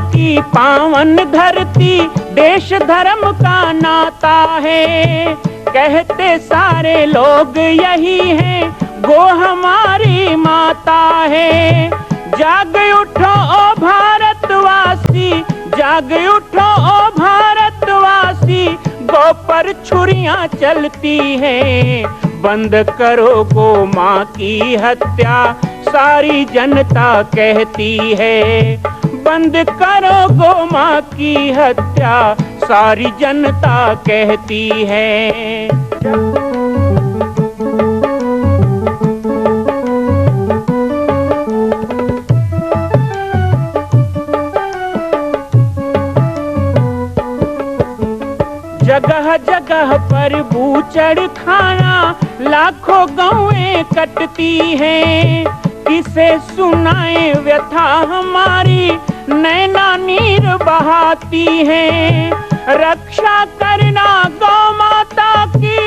की पावन धरती देश धर्म का नाता है। कहते सारे लोग यही हैं, गो हमारी माता है। जाग उठो ओ भारतवासी, जाग उठो ओ भारतवासी, गौ पर छुरियां चलती हैं। बंद करो गो माँ की हत्या, सारी जनता कहती है। बंद करो गो माँ की हत्या, सारी जनता कहती है। जगह जगह पर बूचड़ खाना, लाखों गौएं कटती हैं। किसे सुनाए व्यथा हमारी, नैना नीर बहाती हैं। रक्षा करना गौ माता की,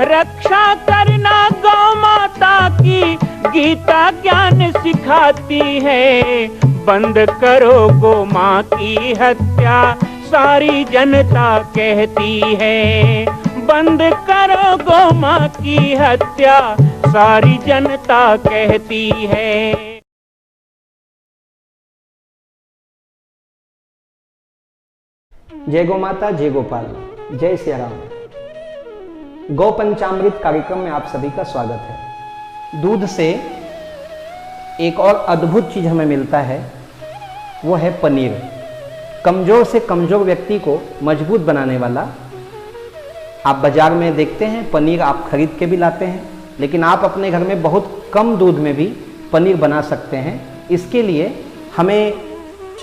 रक्षा करना गौ माता की, गीता ज्ञान सिखाती है। बंद करो गो माँ की हत्या, सारी जनता कहती है। बंद करो गो माँ की हत्या, सारी जनता कहती है। जय गौ माता, जय गोपाल, जय श्री राम। गौ पंचामृत कार्यक्रम में आप सभी का स्वागत है। दूध से एक और अद्भुत चीज हमें मिलता है, वो है पनीर। कमजोर से कमजोर व्यक्ति को मजबूत बनाने वाला। आप बाजार में देखते हैं पनीर आप खरीद के भी लाते हैं, लेकिन आप अपने घर में बहुत कम दूध में भी पनीर बना सकते हैं। इसके लिए हमें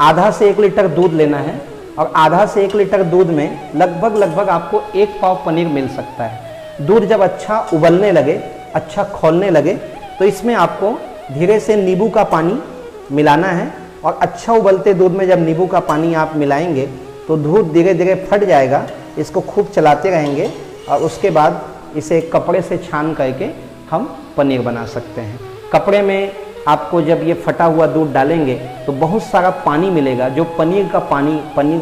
आधा से 1 लीटर दूध लेना है, और आधा से 1 लीटर दूध में लगभग आपको 1 पाव पनीर मिल सकता है। दूध जब अच्छा उबलने लगे, अच्छा खौलने लगे, तो इसमें आपको धीरे से नींबू का पानी मिलाना है। और अच्छा उबलते दूध में जब नींबू का पानी आप मिलाएंगे तो दूध धीरे धीरे फट जाएगा। इसको खूब चलाते रहेंगे और उसके बाद इसे कपड़े से छान करके हम पनीर बना सकते हैं। कपड़े में आपको जब ये फटा हुआ दूध डालेंगे तो बहुत सारा पानी मिलेगा, जो पनीर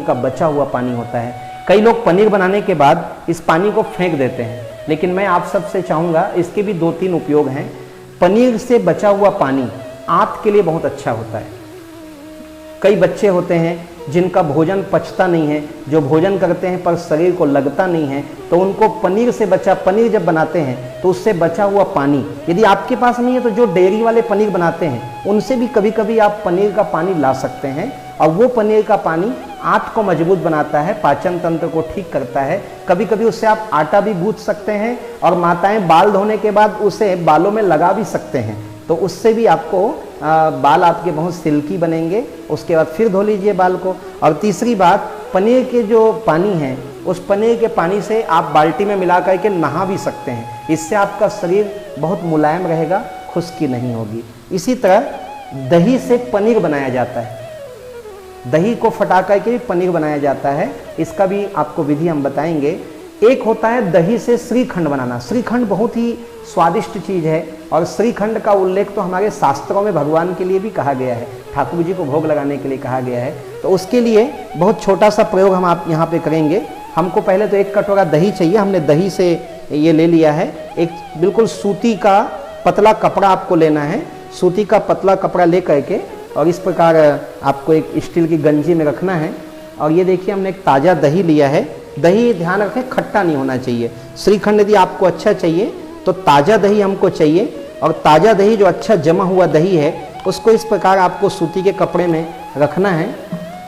का बचा हुआ पानी होता है। कई लोग पनीर बनाने के बाद इस पानी को फेंक देते हैं, लेकिन मैं आप सबसे चाहूँगा, इसके भी 2-3 उपयोग हैं। पनीर से बचा हुआ पानी आंत के लिए बहुत अच्छा होता है। कई बच्चे होते हैं जिनका भोजन पचता नहीं है, जो भोजन करते हैं पर शरीर को लगता नहीं है, तो उनको पनीर जब बनाते हैं तो उससे बचा हुआ पानी, यदि आपके पास नहीं है तो जो डेयरी वाले पनीर बनाते हैं उनसे भी कभी कभी आप पनीर का पानी ला सकते हैं। और वो पनीर का पानी आंत को मजबूत बनाता है, पाचन तंत्र को ठीक करता है। कभी कभी उससे आप आटा भी गूंथ सकते हैं, और माताएं बाल धोने के बाद उसे बालों में लगा भी सकते हैं, तो उससे भी आपको बाल आपके बहुत सिल्की बनेंगे। उसके बाद फिर धो लीजिए बाल को। और तीसरी बात, पनीर के जो पानी है, उस पनीर के पानी से आप बाल्टी में मिला करके नहा भी सकते हैं। इससे आपका शरीर बहुत मुलायम रहेगा, खुश्की नहीं होगी। इसी तरह दही से पनीर बनाया जाता है, दही को फटा करके भी पनीर बनाया जाता है। इसका भी आपको विधि हम बताएंगे। एक होता है दही से श्रीखंड बनाना। श्रीखंड बहुत ही स्वादिष्ट चीज़ है, और श्रीखंड का उल्लेख तो हमारे शास्त्रों में भगवान के लिए भी कहा गया है, ठाकुर जी को भोग लगाने के लिए कहा गया है। तो उसके लिए बहुत छोटा सा प्रयोग हम आप यहाँ पे करेंगे। हमको पहले तो 1 कटोरा दही चाहिए। हमने दही से ये ले लिया है। एक बिल्कुल सूती का पतला कपड़ा आपको लेना है। सूती का पतला कपड़ा ले करके और इस प्रकार आपको एक स्टील की गंजी में रखना है। और ये देखिए हमने एक ताज़ा दही लिया है। दही ध्यान रखें खट्टा नहीं होना चाहिए। श्रीखंड यदि आपको अच्छा चाहिए तो ताज़ा दही हमको चाहिए, और ताज़ा दही जो अच्छा जमा हुआ दही है उसको इस प्रकार आपको सूती के कपड़े में रखना है।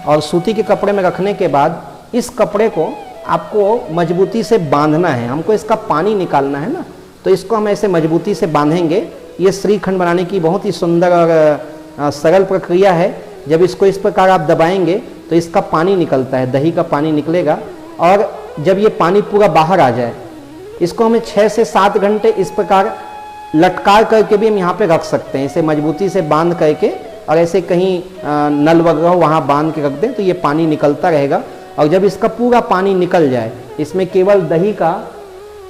और सूती के कपड़े में रखने के बाद इस कपड़े को आपको मजबूती से बांधना है। हमको इसका पानी निकालना है ना, तो इसको हम ऐसे मजबूती से बांधेंगे। ये श्रीखंड बनाने की बहुत ही सुंदर और सरल प्रक्रिया है। जब इसको इस प्रकार आप दबाएंगे तो इसका पानी निकलता है, दही का पानी निकलेगा। और जब ये पानी पूरा बाहर आ जाए, इसको हमें 6 से 7 घंटे इस प्रकार लटका करके भी हम यहाँ पे रख सकते हैं। इसे मजबूती से बांध करके, और ऐसे कहीं नल वगैरह हो वहाँ बांध के रख दें तो ये पानी निकलता रहेगा। और जब इसका पूरा पानी निकल जाए, इसमें केवल दही का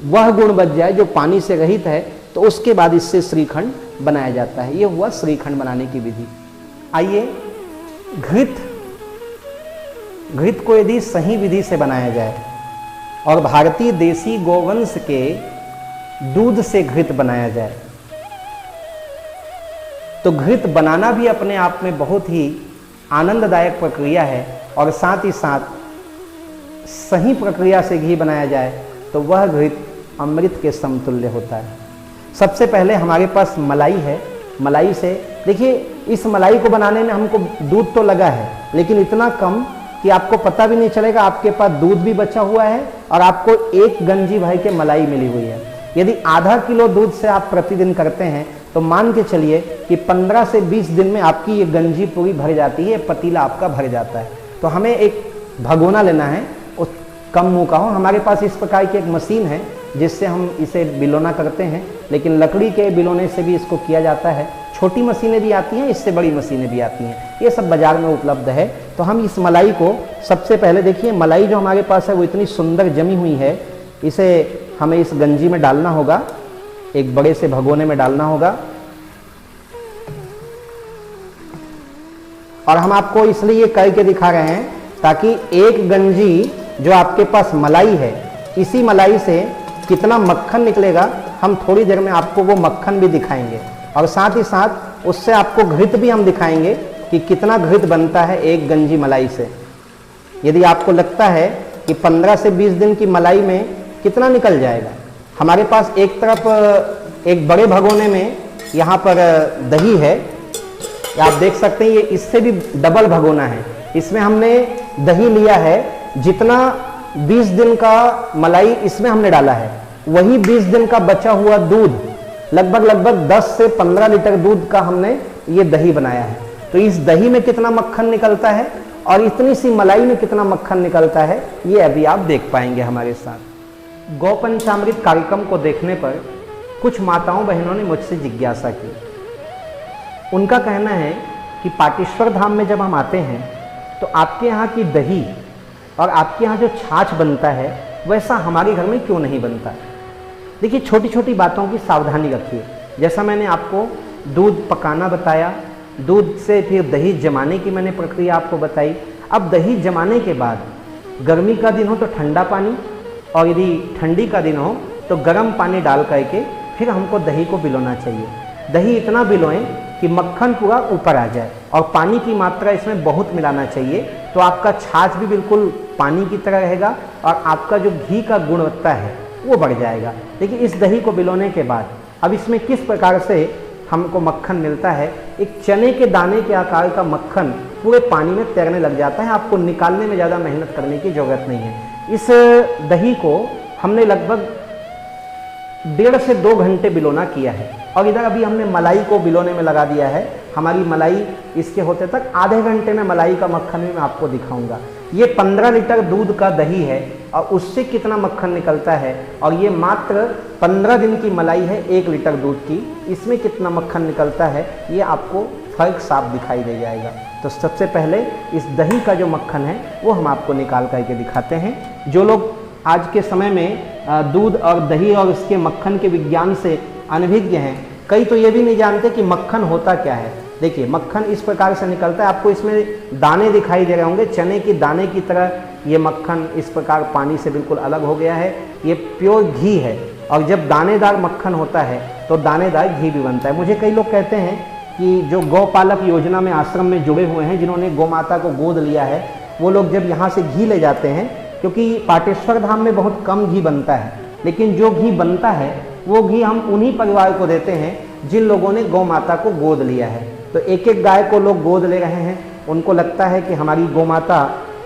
वह गुण बच जाए जो पानी से रहित है, तो उसके बाद इससे श्रीखंड बनाया जाता है। ये हुआ श्रीखंड बनाने की विधि। आइए, घृत को यदि सही विधि से बनाया जाए और भारतीय देसी गोवंश के दूध से घृत बनाया जाए तो घृत बनाना भी अपने आप में बहुत ही आनंददायक प्रक्रिया है, और साथ ही साथ सही प्रक्रिया से घी बनाया जाए तो वह घृत अमृत के समतुल्य होता है। सबसे पहले हमारे पास मलाई है। मलाई से देखिए, इस मलाई को बनाने में हमको दूध तो लगा है, लेकिन इतना कम कि आपको पता भी नहीं चलेगा आपके पास दूध भी बचा हुआ है और आपको एक गंजी भर के मलाई मिली हुई है। यदि आधा किलो दूध से आप प्रतिदिन करते हैं तो मान के चलिए कि 15 से 20 दिन में आपकी ये गंजी पूरी भर जाती है, पतीला आपका भर जाता है। तो हमें एक भगोना लेना है, उस कम मुँह का हो। हमारे पास इस प्रकार की एक मशीन है जिससे हम इसे बिलोना करते हैं, लेकिन लकड़ी के बिलोने से भी इसको किया जाता है। छोटी मशीनें भी आती हैं, इससे बड़ी मशीनें भी आती हैं, ये सब बाजार में उपलब्ध है। तो हम इस मलाई को सबसे पहले, देखिए मलाई जो हमारे पास है वो इतनी सुंदर जमी हुई है, इसे हमें इस गंजी में डालना होगा, एक बड़े से भगोने में डालना होगा। और हम आपको इसलिए ये करके दिखा रहे हैं ताकि एक गंजी जो आपके पास मलाई है, इसी मलाई से कितना मक्खन निकलेगा हम थोड़ी देर में आपको वो मक्खन भी दिखाएंगे, और साथ ही साथ उससे आपको घृत भी हम दिखाएंगे कि कितना घृत बनता है एक गंजी मलाई से। यदि आपको लगता है कि 15 से 20 दिन की मलाई में कितना निकल जाएगा, हमारे पास एक तरफ एक बड़े भगोने में यहाँ पर दही है, आप देख सकते हैं, ये इससे भी डबल भगोना है। इसमें हमने दही लिया है, जितना 20 दिन का मलाई इसमें हमने डाला है, वही 20 दिन का बचा हुआ दूध, लगभग 10 से 15 लीटर दूध का हमने ये दही बनाया है। तो इस दही में कितना मक्खन निकलता है और इतनी सी मलाई में कितना मक्खन निकलता है, ये अभी आप देख पाएंगे हमारे साथ। गौ पंचामृत कार्यक्रम को देखने पर कुछ माताओं बहनों ने मुझसे जिज्ञासा की। उनका कहना है कि पाटेश्वर धाम में जब हम आते हैं तो आपके यहाँ की दही और आपके यहाँ जो छाछ बनता है वैसा हमारे घर में क्यों नहीं बनता। देखिए, छोटी छोटी बातों की सावधानी रखिए। जैसा मैंने आपको दूध पकाना बताया, दूध से फिर दही जमाने की मैंने प्रक्रिया आपको बताई। अब दही जमाने के बाद गर्मी का दिन हो तो ठंडा पानी, और यदि ठंडी का दिन हो तो गर्म पानी डाल करके फिर हमको दही को बिलोना चाहिए। दही इतना बिलोएं कि मक्खन पूरा ऊपर आ जाए, और पानी की मात्रा इसमें बहुत मिलाना चाहिए, तो आपका छाछ भी बिल्कुल पानी की तरह रहेगा और आपका जो घी का गुणवत्ता है वो बढ़ जाएगा। देखिए, इस दही को बिलोने के बाद अब इसमें किस प्रकार से हमको मक्खन मिलता है। एक चने के दाने के आकार का मक्खन पूरे पानी में तैरने लग जाता है, आपको निकालने में ज़्यादा मेहनत करने की ज़रूरत नहीं है। इस दही को हमने लगभग 1.5 से 2 घंटे बिलोना किया है, और इधर अभी हमने मलाई को बिलोने में लगा दिया है। हमारी मलाई इसके होते तक आधे घंटे में मलाई का मक्खन भी मैं आपको दिखाऊंगा। ये 15 लीटर दूध का दही है और उससे कितना मक्खन निकलता है, और ये मात्र 15 दिन की मलाई है 1 लीटर दूध की, इसमें कितना मक्खन निकलता है ये आपको फर्क साफ दिखाई दे जाएगा। तो सबसे पहले इस दही का जो मक्खन है वो हम आपको निकाल करके दिखाते हैं। जो लोग आज के समय में दूध और दही और इसके मक्खन के विज्ञान से अनभिज्ञ हैं, कई तो ये भी नहीं जानते कि मक्खन होता क्या है। देखिए, मक्खन इस प्रकार से निकलता है, आपको इसमें दाने दिखाई दे रहे होंगे, चने की दाने की तरह ये मक्खन इस प्रकार पानी से बिल्कुल अलग हो गया है। ये प्योर घी है, और जब दानेदार मक्खन होता है तो दानेदार घी भी बनता है। मुझे कई लोग कहते हैं कि जो गौपालक योजना में आश्रम में जुड़े हुए हैं, जिन्होंने गौ माता को गोद लिया है, वो लोग जब यहाँ से घी ले जाते हैं, क्योंकि पाटेश्वर धाम में बहुत कम घी बनता है, लेकिन जो घी बनता है वो घी हम उन्हीं परिवार को देते हैं जिन लोगों ने गौ माता को गोद लिया है। तो एक एक गाय को लोग गोद ले रहे हैं, उनको लगता है कि हमारी गौ माता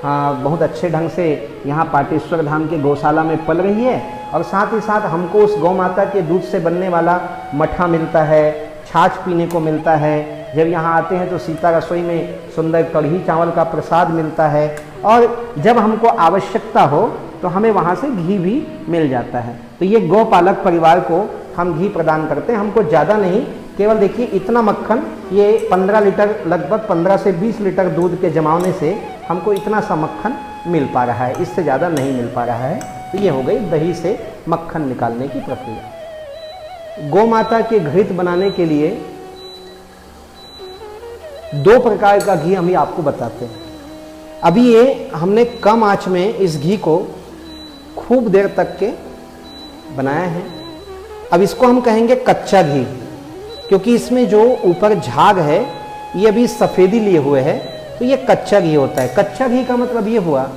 बहुत अच्छे ढंग से यहाँ पाटेश्वर धाम के गौशाला में पल रही है, और साथ ही साथ हमको उस गौ माता के दूध से बनने वाला मठा मिलता है, छाछ पीने को मिलता है। जब यहाँ आते हैं तो सीता रसोई में सुंदर कढ़ी चावल का प्रसाद मिलता है, और जब हमको आवश्यकता हो तो हमें वहाँ से घी भी मिल जाता है। तो ये गौपालक परिवार को हम घी प्रदान करते हैं, हमको ज़्यादा नहीं, केवल देखिए इतना मक्खन, ये 15 लीटर, लगभग 15 से 20 लीटर दूध के जमावने से हमको इतना सा मक्खन मिल पा रहा है, इससे ज़्यादा नहीं मिल पा रहा है। तो ये हो गई दही से मक्खन निकालने की प्रक्रिया। गौ माता के घृत बनाने के लिए दो प्रकार का घी हम ही आपको बताते हैं। अभी ये हमने कम आंच में इस घी को खूब देर तक के बनाया है। अब इसको हम कहेंगे कच्चा घी, क्योंकि इसमें जो ऊपर झाग है ये अभी सफ़ेदी लिए हुए है, तो ये कच्चा घी होता है। कच्चा घी का मतलब ये हुआ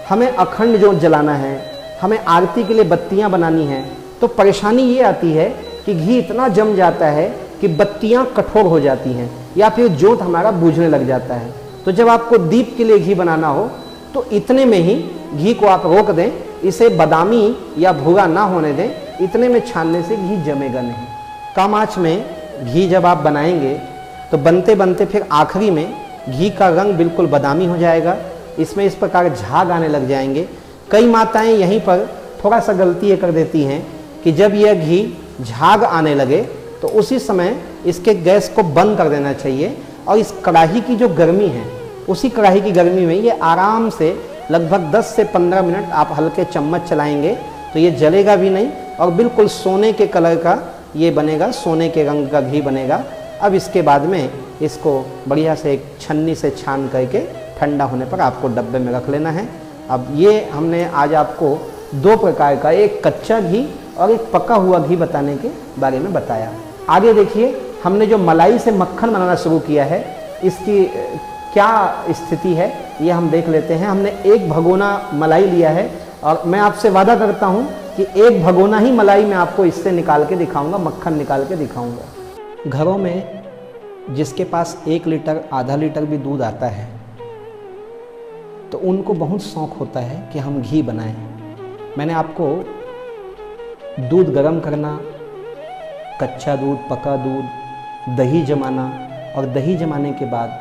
हमें अखंड जोत जलाना है, हमें आरती के लिए बत्तियां बनानी हैं, तो परेशानी ये आती है कि घी इतना जम जाता है कि बत्तियां कठोर हो जाती हैं या फिर जोत हमारा बूझने लग जाता है। तो जब आपको दीप के लिए घी बनाना हो तो इतने में ही घी को आप रोक दें, इसे बादामी या भूरा ना होने दें, इतने में छानने से घी जमेगा नहीं। कम आंच में घी जब आप बनाएंगे तो बनते बनते फिर आखिरी में घी का रंग बिल्कुल बादामी हो जाएगा, इसमें इस प्रकार झाग आने लग जाएंगे। कई माताएं यहीं पर थोड़ा सा गलती ये कर देती हैं कि जब यह घी झाग आने लगे तो उसी समय इसके गैस को बंद कर देना चाहिए, और इस कढ़ाई की जो गर्मी है उसी कढ़ाई की गर्मी में ये आराम से लगभग 10 से 15 मिनट आप हल्के चम्मच चलाएंगे तो ये जलेगा भी नहीं और बिल्कुल सोने के कलर का ये बनेगा, सोने के रंग का घी बनेगा। अब इसके बाद में इसको बढ़िया से एक छन्नी से छान करके ठंडा होने पर आपको डब्बे में रख लेना है। अब ये हमने आज आपको दो प्रकार का, एक कच्चा घी और एक पका हुआ घी बताने के बारे में बताया। आगे देखिए, हमने जो मलाई से मक्खन बनाना शुरू किया है इसकी क्या स्थिति है ये हम देख लेते हैं। हमने एक भगोना मलाई लिया है और मैं आपसे वादा करता हूँ कि एक भगोना ही मलाई मैं आपको इससे निकाल के दिखाऊंगा, मक्खन निकाल के दिखाऊंगा। घरों में जिसके पास 1 लीटर आधा लीटर भी दूध आता है तो उनको बहुत शौक़ होता है कि हम घी बनाएं। मैंने आपको दूध गर्म करना, कच्चा दूध, पका दूध, दही जमाना और दही जमाने के बाद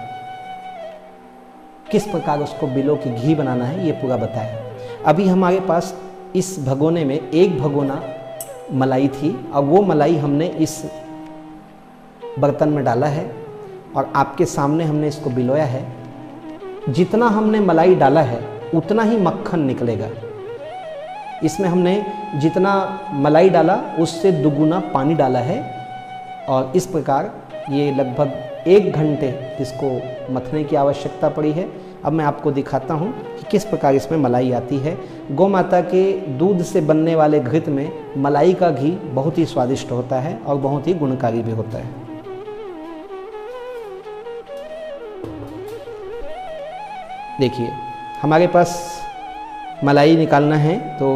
किस प्रकार उसको बिलो की घी बनाना है ये पूरा बताया। अभी हमारे पास इस भगोने में 1 भगोना मलाई थी और वो मलाई हमने इस बर्तन में डाला है और आपके सामने हमने इसको बिलोया है। जितना हमने मलाई डाला है उतना ही मक्खन निकलेगा। इसमें हमने जितना मलाई डाला उससे दुगुना पानी डाला है और इस प्रकार ये लगभग 1 घंटे इसको मथने की आवश्यकता पड़ी है। अब मैं आपको दिखाता हूँ कि किस प्रकार इसमें मलाई आती है। गौ माता के दूध से बनने वाले घृत में मलाई का घी बहुत ही स्वादिष्ट होता है और बहुत ही गुणकारी भी होता है। देखिए, हमारे पास मलाई निकालना है तो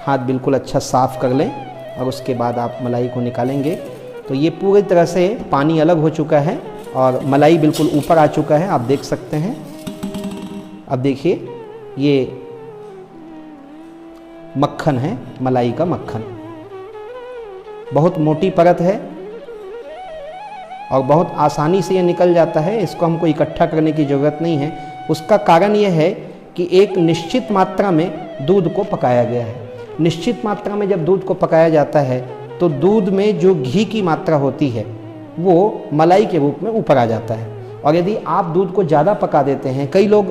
हाथ बिल्कुल अच्छा साफ कर लें और उसके बाद आप मलाई को निकालेंगे तो ये पूरी तरह से पानी अलग हो चुका है और मलाई बिल्कुल ऊपर आ चुका है, आप देख सकते हैं। अब देखिए, ये मक्खन है, मलाई का मक्खन। बहुत मोटी परत है और बहुत आसानी से ये निकल जाता है, इसको हमको इकट्ठा करने की ज़रूरत नहीं है। उसका कारण ये है कि एक निश्चित मात्रा में दूध को पकाया गया है। निश्चित मात्रा में जब दूध को पकाया जाता है तो दूध में जो घी की मात्रा होती है वो मलाई के रूप में ऊपर आ जाता है। और यदि आप दूध को ज़्यादा पका देते हैं, कई लोग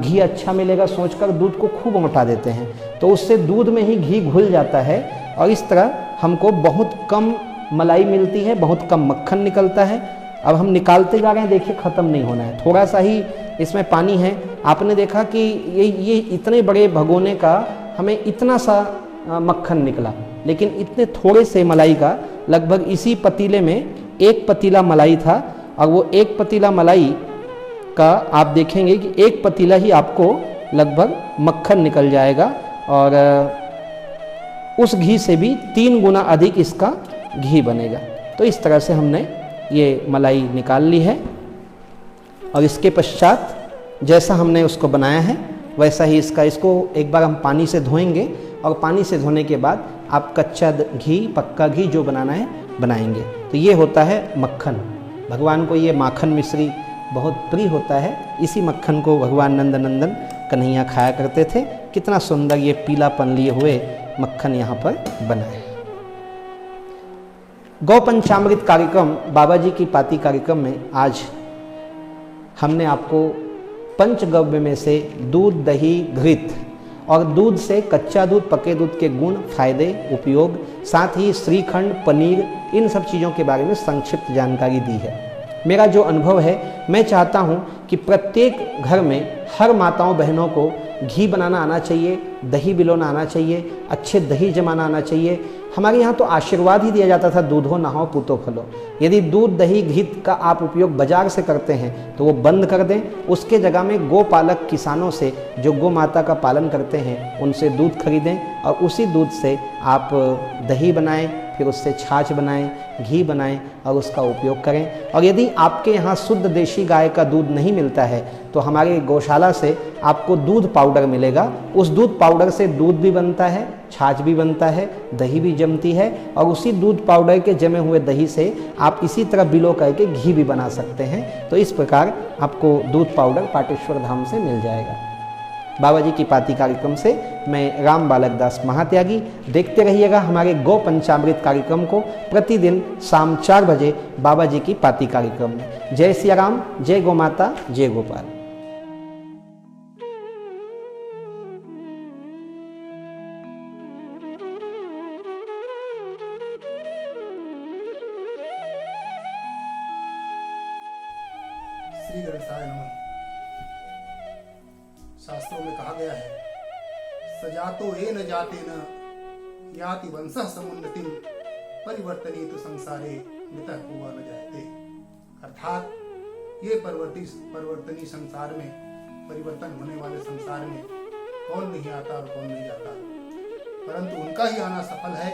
घी अच्छा मिलेगा सोचकर दूध को खूब मोटा देते हैं, तो उससे दूध में ही घी घुल जाता है और इस तरह हमको बहुत कम मलाई मिलती है, बहुत कम मक्खन निकलता है। अब हम निकालते जा रहे हैं, देखिए ख़त्म नहीं होना है, थोड़ा सा ही इसमें पानी है। आपने देखा कि ये इतने बड़े भगोने का हमें इतना सा मक्खन निकला, लेकिन इतने थोड़े से मलाई का लगभग इसी पतीले में 1 पतीला मलाई था और वो 1 पतीला मलाई का आप देखेंगे कि 1 पतीला ही आपको लगभग मक्खन निकल जाएगा और उस घी से भी 3 गुना अधिक इसका घी बनेगा। तो इस तरह से हमने ये मलाई निकाल ली है और इसके पश्चात जैसा हमने उसको बनाया है वैसा ही इसको एक बार हम पानी से धोएंगे और पानी से धोने के बाद आप कच्चा घी, पक्का घी जो बनाना है बनाएंगे। तो ये होता है मक्खन। भगवान को ये माखन मिश्री बहुत प्रिय होता है। इसी मक्खन को भगवान नंदनंदन कन्हैया खाया करते थे। कितना सुंदर ये पीलापन लिए हुए मक्खन यहाँ पर बना है। गौ पंचामृत कार्यक्रम, बाबा जी की पाती कार्यक्रम में आज हमने आपको पंचगव्य में से दूध, दही, घृत और दूध से कच्चा दूध, पके दूध के गुण, फायदे, उपयोग, साथ ही श्रीखंड, पनीर, इन सब चीज़ों के बारे में संक्षिप्त जानकारी दी है। मेरा जो अनुभव है, मैं चाहता हूँ कि प्रत्येक घर में हर माताओं बहनों को घी बनाना आना चाहिए, दही बिलोना आना चाहिए, अच्छे दही जमाना आना चाहिए। हमारे यहाँ तो आशीर्वाद ही दिया जाता था, दूधो नहाओ पूतो फलो। यदि दूध दही घी का आप उपयोग बाजार से करते हैं तो वो बंद कर दें, उसके जगह में गोपालक किसानों से जो गौ माता का पालन करते हैं उनसे दूध खरीदें और उसी दूध से आप दही बनाएं, फिर उससे छाछ बनाएं, घी बनाएं और उसका उपयोग करें। और यदि आपके यहाँ शुद्ध देशी गाय का दूध नहीं मिलता है तो हमारे गौशाला से आपको दूध पाउडर मिलेगा। उस दूध पाउडर से दूध भी बनता है, छाछ भी बनता है, दही भी जमती है और उसी दूध पाउडर के जमे हुए दही से आप इसी तरह बिलो करके घी भी बना सकते हैं। तो इस प्रकार आपको दूध पाउडर पाटेश्वर धाम से मिल जाएगा। बाबा जी की पाती कार्यक्रम से मैं राम बालक दास महात्यागी। देखते रहिएगा हमारे गौ पंचामृत कार्यक्रम को प्रतिदिन शाम 4 बजे बाबा जी की पाती कार्यक्रम में। जय सिया राम, जय गौ माता, जय गोपाल। श्री गणेशाय नमः। शास्त्रों में कहा गया है, सजातो ये न जाते न याति वंशः समुन्नतिम परिवर्तनी तो संसारे मृतः हुआ न जाते। अर्थात ये परिवर्तनी संसार में, परिवर्तन होने वाले संसार में कौन नहीं आता और कौन नहीं जाता, परंतु उनका ही आना सफल है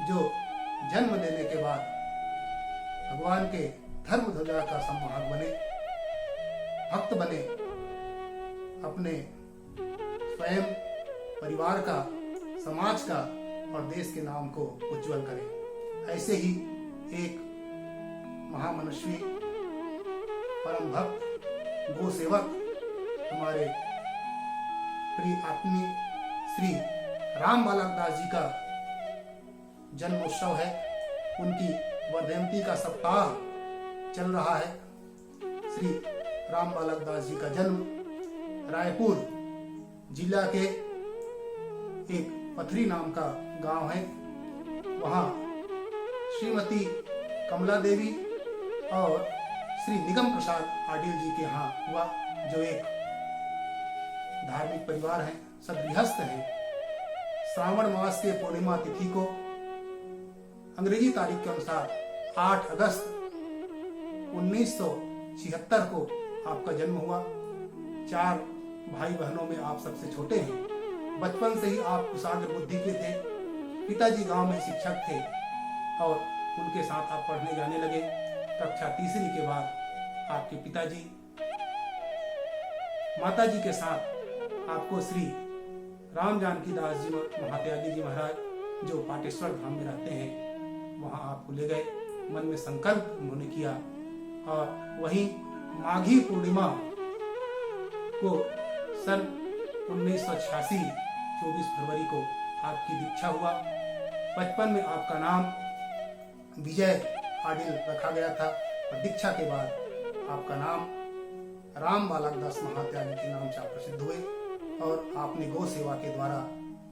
जो जन्म लेने के बाद भगवान के धर्म ध्वजा का संवाहक बने, भक्त बने, अपने स्वयं, परिवार का, समाज का और देश के नाम को उज्जवल करें। ऐसे ही एक महामनुष्य, परम भक्त, गो सेवक हमारे प्रिय आत्मीय श्री राम बालक दास जी का जन्मोत्सव है। उनकी वर्धंती का सप्ताह चल रहा है। श्री राम बालक दास जी का जन्म रायपुर जिला के एक पथरी नाम का गांव है, वहां श्रीमती कमला देवी और श्री निगम प्रसाद आडिल जी के यहाँ हुआ, जो एक धार्मिक परिवार है, सब गृहस्थ है। श्रावण मास के पूर्णिमा तिथि को अंग्रेजी तारीख के अनुसार 8 अगस्त 1976 को आपका जन्म हुआ। 4 भाई बहनों में आप सबसे छोटे हैं। बचपन से ही आप कुशाग्र बुद्धि के थे। पिताजी गांव में शिक्षक थे और उनके साथ आप पढ़ने जाने लगे। कक्षा 3री के बाद आपके पिताजी माताजी के साथ आपको श्री राम जानकी दास जी महात्यागी जी महाराज, जो पाटेश्वर धाम में रहते हैं, वहां आपको ले गए। मन में संकल्प उन्होंने किया और वहीं माघी पूर्णिमा को सन 1986 24 फरवरी को आपकी दीक्षा हुआ। बचपन में आपका नाम विजय आडिल रखा गया था और दीक्षा के बाद आपका नाम राम बालक दास महात्यागी के नाम से आप प्रसिद्ध हुए और आपने गौ सेवा के द्वारा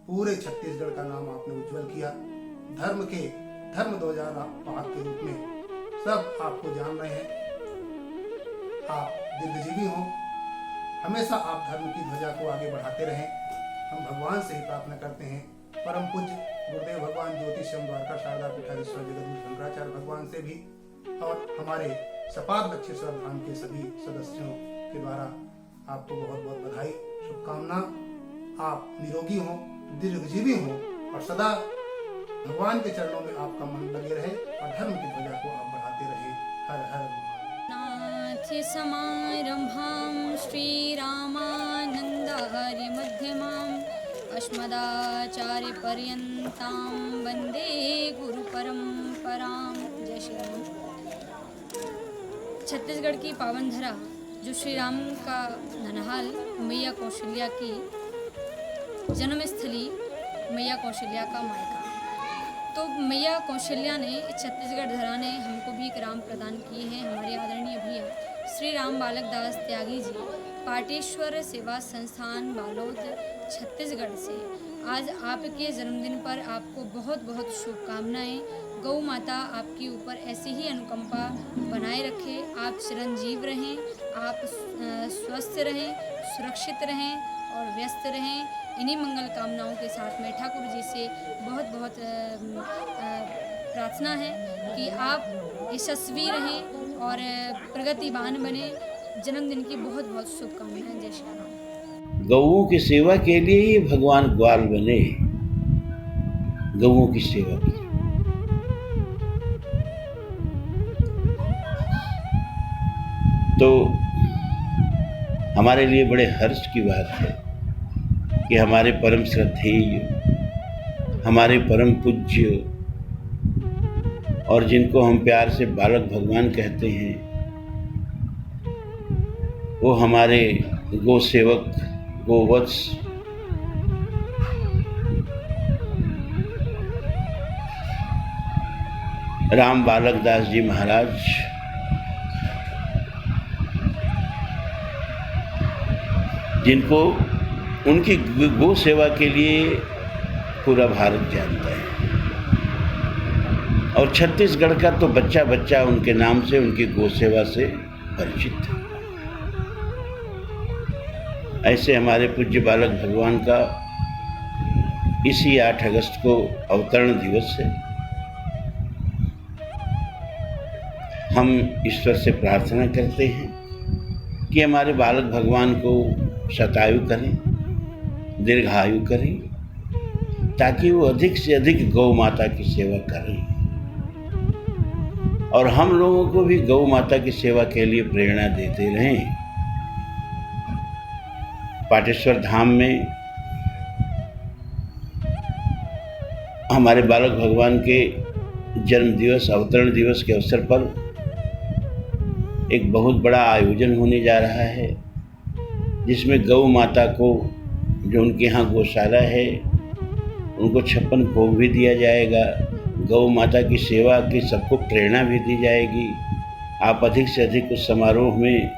पूरे छत्तीसगढ़ का नाम आपने उज्जवल किया। धर्म के धर्म ध्वजा वाहक के रूप में सब आपको जान रहे हैं। आप दीर्घजीवी हों, हमेशा आप धर्म की ध्वजा को आगे बढ़ाते रहें। हम भगवान से ही प्रार्थना करते हैं। परम पूज्य गुरुदेव भगवान ज्योतिषम द्वारका शारदा पीठाधीश्वर जगदीश शंकराचार्य भगवान से भी और हमारे सपाद लक्ष्येश्वर धाम के सभी सदस्यों के द्वारा आपको बहुत बहुत बधाई, शुभकामना। आप निरोगी हों, दीर्घजीवी हों और सदा भगवान के चरणों में आपका मन लगे रहे और धर्म की ध्वजा को आप बढ़ाते रहे। हर हर नाथ समारंभां श्रीरामानंद हरि मध्यमाम् अस्मदाचार्य पर्यन्तां वन्दे गुरु परंपरां। जय श्री राम। छत्तीसगढ़ की पावन धरा, जो श्री राम का ननहाल मैया कौशल्या की जन्मस्थली, मैया कौशल्या का मायका। तो मैया कौशल्या ने, छत्तीसगढ़ धरा ने हमको भी एक राम प्रदान किए हैं। हमारे आदरणीय भैया श्री राम बालक दास त्यागी जी, पाटेश्वर सेवा संस्थान बालोद छत्तीसगढ़ से आज आपके जन्मदिन पर आपको बहुत बहुत शुभकामनाएं। गौ माता आपके ऊपर ऐसी ही अनुकंपा बनाए रखे, आप चिरंजीव रहें, आप स्वस्थ रहें, सुरक्षित रहें और व्यस्त रहें। इन्हीं मंगल कामनाओं के साथ में ठाकुर जी से बहुत बहुत प्रार्थना है कि आप यशस्वी रहें और प्रगतिवान बने। जन्मदिन की बहुत बहुत शुभकामनाएं। जय श्री राम। गौओं की सेवा के लिए ही भगवान ग्वाल बने, गौओं की सेवा की। तो हमारे लिए बड़े हर्ष की बात है कि हमारे परम श्रद्धेय, हमारे परम पूज्य और जिनको हम प्यार से बालक भगवान कहते हैं, वो हमारे गो सेवक, गोवत्स राम बालक दास जी महाराज जिनको उनकी गो सेवा के लिए पूरा भारत जानता है और छत्तीसगढ़ का तो बच्चा बच्चा उनके नाम से, उनकी गो सेवा से परिचित है। ऐसे हमारे पूज्य बालक भगवान का इसी 8 अगस्त को अवतरण दिवस है। हम ईश्वर से प्रार्थना करते हैं कि हमारे बालक भगवान को शतायु करें, दीर्घायु करें, ताकि वो अधिक से अधिक गौ माता की सेवा करें और हम लोगों को भी गौ माता की सेवा के लिए प्रेरणा देते रहें। पाटेश्वर धाम में हमारे बालक भगवान के जन्म दिवस, अवतरण दिवस के अवसर पर एक बहुत बड़ा आयोजन होने जा रहा है, जिसमें गौ माता को, जो उनके यहाँ गौशाला है, उनको 56 भोग भी दिया जाएगा। गौ माता की सेवा की सबको प्रेरणा भी दी जाएगी। आप अधिक से अधिक उस समारोह में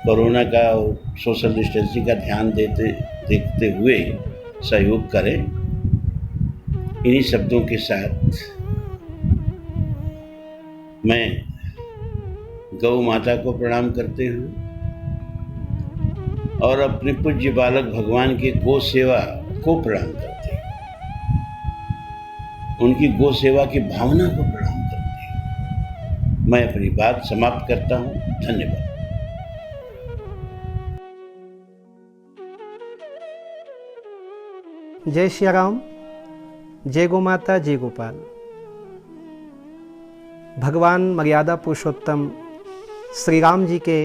कोरोना का और सोशल डिस्टेंसिंग का ध्यान देखते हुए सहयोग करें। इन्हीं शब्दों के साथ मैं गौ माता को प्रणाम करते हुए और अपने पूज्य बालक भगवान की गो सेवा को प्रणाम करते हैं, उनकी गो सेवा की भावना को प्रणाम करते हैं। मैं अपनी बात समाप्त करता हूँ। धन्यवाद। जय श्री राम, जय गो माता, जय गोपाल। भगवान मर्यादा पुरुषोत्तम श्री राम जी के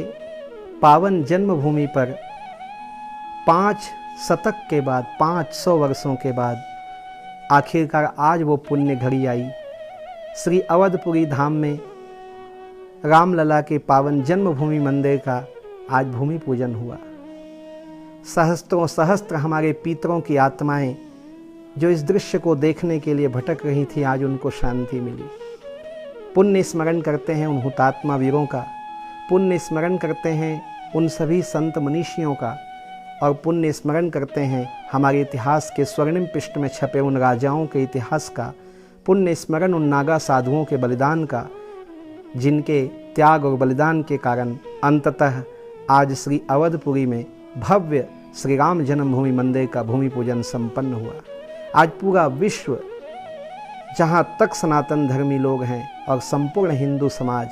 पावन जन्मभूमि पर 5 शतक के बाद, 500 वर्षों के बाद आखिरकार आज वो पुण्य घड़ी आई। श्री अवधपुरी धाम में रामलला के पावन जन्मभूमि मंदिर का आज भूमि पूजन हुआ। सहस्त्रों सहस्त्र हमारे पितरों की आत्माएं जो इस दृश्य को देखने के लिए भटक रही थी, आज उनको शांति मिली। पुण्य स्मरण करते हैं उन हुतात्मा वीरों का, पुण्य स्मरण करते हैं उन सभी संत मनीषियों का, और पुण्य स्मरण करते हैं हमारे इतिहास के स्वर्णिम पृष्ठ में छपे उन राजाओं के इतिहास का, पुण्य स्मरण उन नागा साधुओं के बलिदान का, जिनके त्याग और बलिदान के कारण अंततः आज श्री अवधपुरी में भव्य श्री राम जन्मभूमि मंदिर का भूमि पूजन संपन्न हुआ। आज पूरा विश्व, जहाँ तक सनातन धर्मी लोग हैं और संपूर्ण हिंदू समाज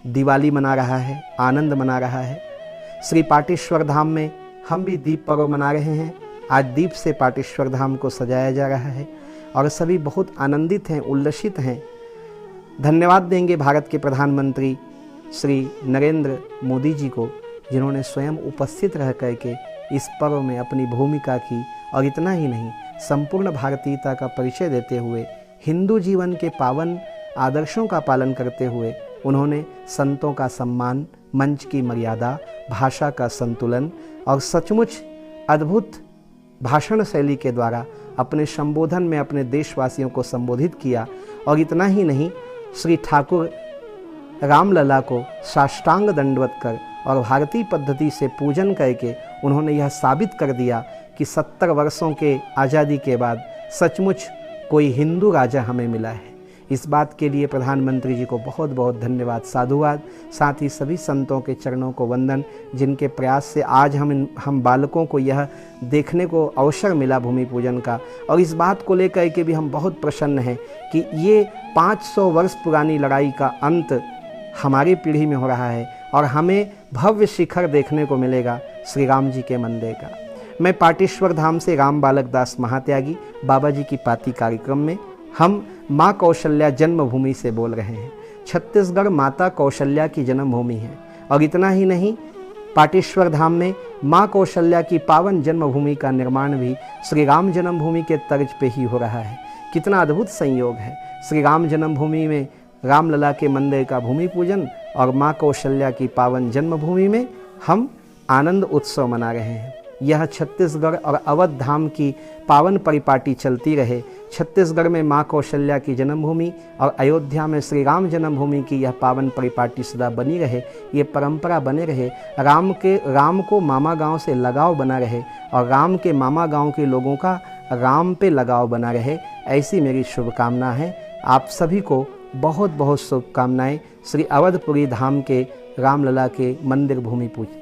दिवाली मना रहा है, आनंद मना रहा है। श्री पाटेश्वर धाम में हम भी दीप पर्व मना रहे हैं। आज दीप से पाटेश्वर धाम को सजाया जा रहा है और सभी बहुत आनंदित हैं, उल्लसित हैं। धन्यवाद देंगे भारत के प्रधानमंत्री श्री नरेंद्र मोदी जी को, जिन्होंने स्वयं उपस्थित रह करके इस पर्व में अपनी भूमिका की, और इतना ही नहीं, संपूर्ण भारतीयता का परिचय देते हुए, हिंदू जीवन के पावन आदर्शों का पालन करते हुए उन्होंने संतों का सम्मान, मंच की मर्यादा, भाषा का संतुलन और सचमुच अद्भुत भाषण शैली के द्वारा अपने संबोधन में अपने देशवासियों को संबोधित किया। और इतना ही नहीं, श्री ठाकुर रामलला को साष्टांग दंडवत कर और भारतीय पद्धति से पूजन करके उन्होंने यह साबित कर दिया कि 70 वर्षों के आज़ादी के बाद सचमुच कोई हिंदू राजा हमें मिला है। इस बात के लिए प्रधानमंत्री जी को बहुत बहुत धन्यवाद, साधुवाद। साथ ही सभी संतों के चरणों को वंदन, जिनके प्रयास से आज हम बालकों को यह देखने को अवसर मिला भूमि पूजन का। और इस बात को लेकर के भी हम बहुत प्रसन्न हैं कि ये 500 वर्ष पुरानी लड़ाई का अंत हमारी पीढ़ी में हो रहा है और हमें भव्य शिखर देखने को मिलेगा श्री राम जी के मंदिर का। मैं पाटेश्वर धाम से राम बालक दास महात्यागी बाबा जी की पाती कार्यक्रम में हम माँ कौशल्या जन्मभूमि से बोल रहे हैं। छत्तीसगढ़ माता कौशल्या की जन्मभूमि है और इतना ही नहीं, पाटेश्वर धाम में माँ कौशल्या की पावन जन्मभूमि का निर्माण भी श्री राम जन्मभूमि के तर्ज पे ही हो रहा है। कितना अद्भुत संयोग है, श्री राम जन्मभूमि में रामलला के मंदिर का भूमि पूजन और माँ कौशल्या की पावन जन्मभूमि में हम आनंद उत्सव मना रहे हैं। यह छत्तीसगढ़ और अवध धाम की पावन परिपाटी चलती रहे। छत्तीसगढ़ में माँ कौशल्या की जन्मभूमि और अयोध्या में श्री राम जन्मभूमि की यह पावन परिपाटी सदा बनी रहे, ये परंपरा बने रहे। राम को मामा गांव से लगाव बना रहे और राम के मामा गांव के लोगों का राम पे लगाव बना रहे, ऐसी मेरी शुभकामना है। आप सभी को बहुत बहुत शुभकामनाएं श्री अवधपुरी धाम के रामलला के मंदिर भूमि पूजन।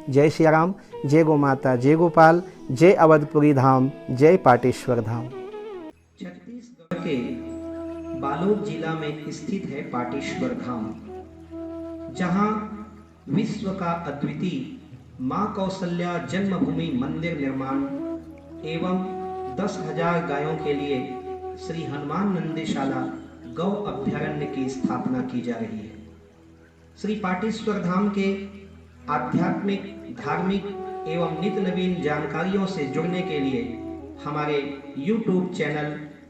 जय श्री राम, जय गो माता, जय गोपाल, जय अवधपुरी धाम, जय पाटेश्वर धाम। छत्तीसगढ़ के बालोद जिला में स्थित है पाटेश्वर धाम, जहां विश्व का अद्वितीय मां कौशल्या जन्मभूमि मंदिर निर्माण एवं 10,000 गायों के लिए श्री हनुमान नंदीशाला गौ अभ्यारण्य की स्थापना की जा रही है। श्री पाटेश्वर धाम के आध्यात्मिक, धार्मिक एवं नित्य नवीन जानकारियों से जुड़ने के लिए हमारे YouTube चैनल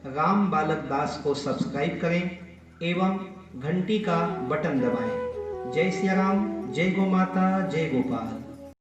राम बालक दास को सब्सक्राइब करें एवं घंटी का बटन दबाएं। जय श्री राम, जय गो माता, जय गोपाल।